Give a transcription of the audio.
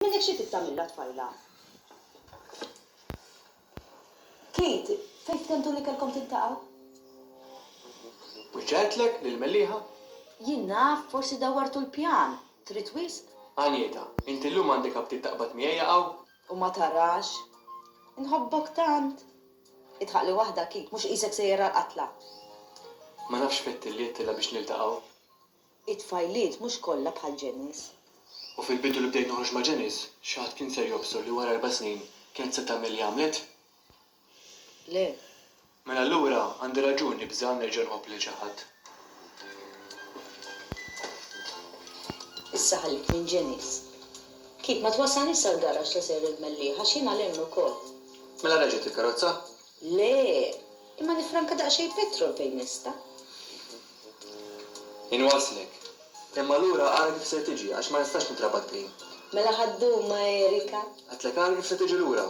Minnek xie tittamilla tfajla. Kate, fejn tentu li kelkom tintaqaw? Wġetlek lil-melliħa? Jien naf, forsi dawartu l-pjan. Trid wisq? Għanieta, inti l-lum għandek għabti taqbad miegħi għaw? U ma tarax. Inħobbok tant. Itħaqli waħda kik, mux isek sejjera l-qatla. Ma nafx fettilliet tilla biex niltaqaw. It-tfajliet mux kollha bħal ġenis. U fil-bidu li bdejt noħroġ ma' Ġenis, xaħat kien ser jobsor li wara 4 snin kienet se tagħmel li għamlet. Le, Mela allura għandi raġuni bża nerġa' nħobb lil xi ħadd. issa ħallik minn ġenis. Kik ma twassani sal-garax li sejr il-melliħa, xina l-emmu kol. Mela reġgħet il-karozza? Le, imma nifranka daqxej petrol fejn nista. Inwaslek. Imma allura għara kif se tiġi għax ma nistax nitrabat bejn. Mela ħaddu ma Erika. Għatlek għara kif se tiġi lura.